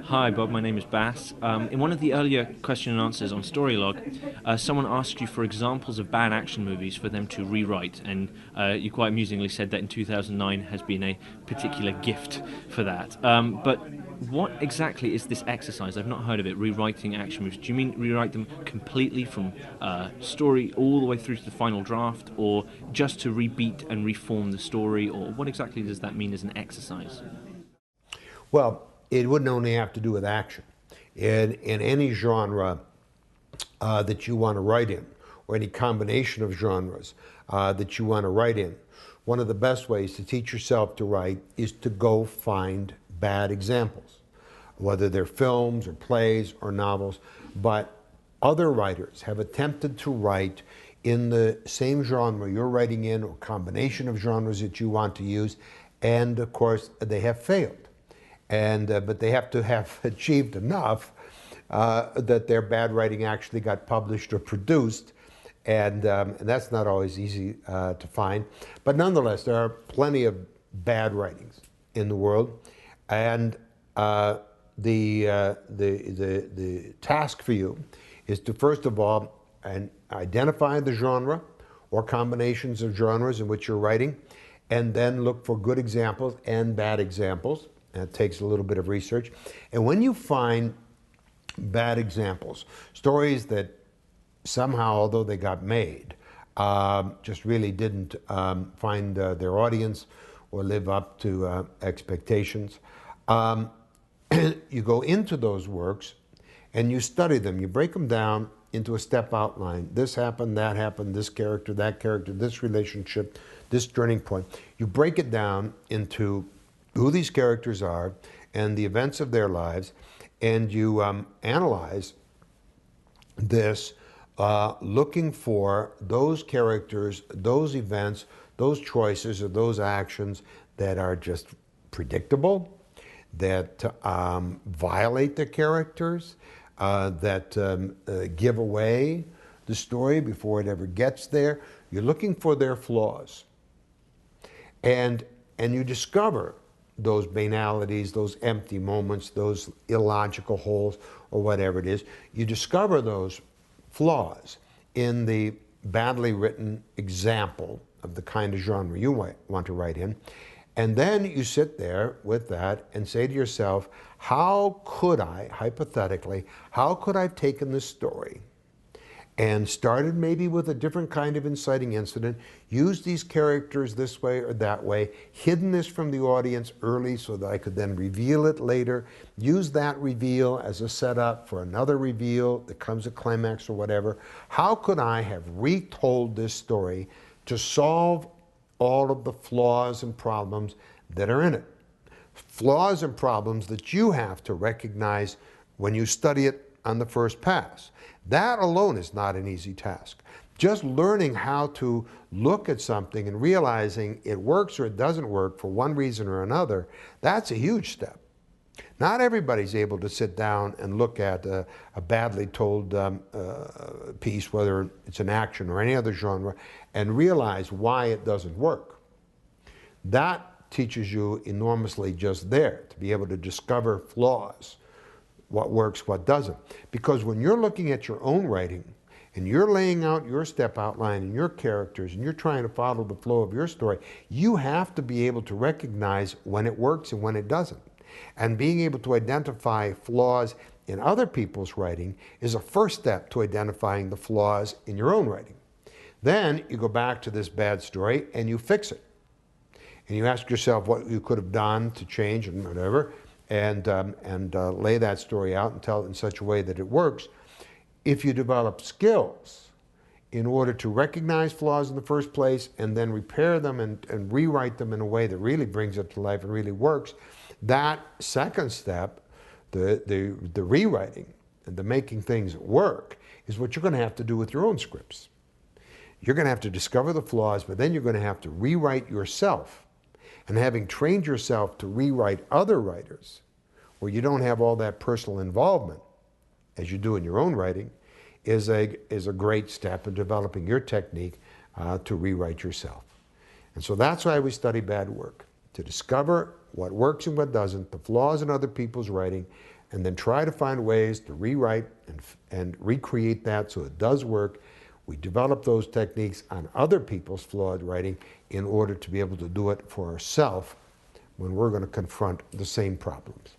Hi, Bob. My name is Bass. In one of the earlier question and answers on Storylogue, someone asked you for examples of bad action movies for them to rewrite, and you quite amusingly said that in 2009 has been a particular gift for that. But what exactly is this exercise? I've not heard of it, rewriting action movies. Do you mean rewrite them completely from story all the way through to the final draft, or just to rebeat and reform the story, or what exactly does that mean as an exercise? Well, it wouldn't only have to do with action. In any genre that you want to write in, or any combination of genres that you want to write in, one of the best ways to teach yourself to write is to go find bad examples, whether they're films or plays or novels. But other writers have attempted to write in the same genre you're writing in, or combination of genres that you want to use, and of course they have failed. But they have to have achieved enough that their bad writing actually got published or produced, and that's not always easy to find. But nonetheless, there are plenty of bad writings in the world, and the task for you is to first of all identify the genre or combinations of genres in which you're writing, and then look for good examples and bad examples. It takes a little bit of research. And when you find bad examples, stories that somehow, although they got made, just really didn't find their audience or live up to expectations, you go into those works and you study them. You break them down into a step outline. This happened, this character, this relationship, this turning point. You break it down into who these characters are and the events of their lives, and you analyze this looking for those characters, those events, those choices, or those actions that are just predictable, that violate the characters, that give away the story before it ever gets there. You're looking for their flaws. And you discover those banalities, those empty moments, those illogical holes, or whatever it is. You discover those flaws in the badly written example of the kind of genre you want to write in. And then you sit there with that and say to yourself, how could I, hypothetically, how could I have taken this story and started maybe with a different kind of inciting incident, used these characters this way or that way, hidden this from the audience early so that I could then reveal it later, use that reveal as a setup for another reveal that comes at climax or whatever. How could I have retold this story to solve all of the flaws and problems that are in it? Flaws and problems that you have to recognize when you study it on the first pass. That alone is not an easy task. Just learning how to look at something and realizing it works or it doesn't work for one reason or another, that's a huge step. Not everybody's able to sit down and look at a badly told piece, whether it's an action or any other genre, and realize why it doesn't work. That teaches you enormously just there, to be able to discover flaws, what works, what doesn't. Because when you're looking at your own writing and you're laying out your step outline and your characters and you're trying to follow the flow of your story, you have to be able to recognize when it works and when it doesn't. And being able to identify flaws in other people's writing is a first step to identifying the flaws in your own writing. Then you go back to this bad story and you fix it. And you ask yourself what you could have done to change and whatever, and lay that story out and tell it in such a way that it works. If you develop skills in order to recognize flaws in the first place and then repair them and rewrite them in a way that really brings it to life and really works, that second step, the rewriting and the making things work, is what you're going to have to do with your own scripts. You're going to have to discover the flaws, but then you're going to have to rewrite yourself. And having trained yourself to rewrite other writers, where you don't have all that personal involvement as you do in your own writing, is a great step in developing your technique to rewrite yourself. And so that's why we study bad work, to discover what works and what doesn't, the flaws in other people's writing, and then try to find ways to rewrite and recreate that so it does work. We develop those techniques on other people's flawed writing in order to be able to do it for ourselves when we're going to confront the same problems.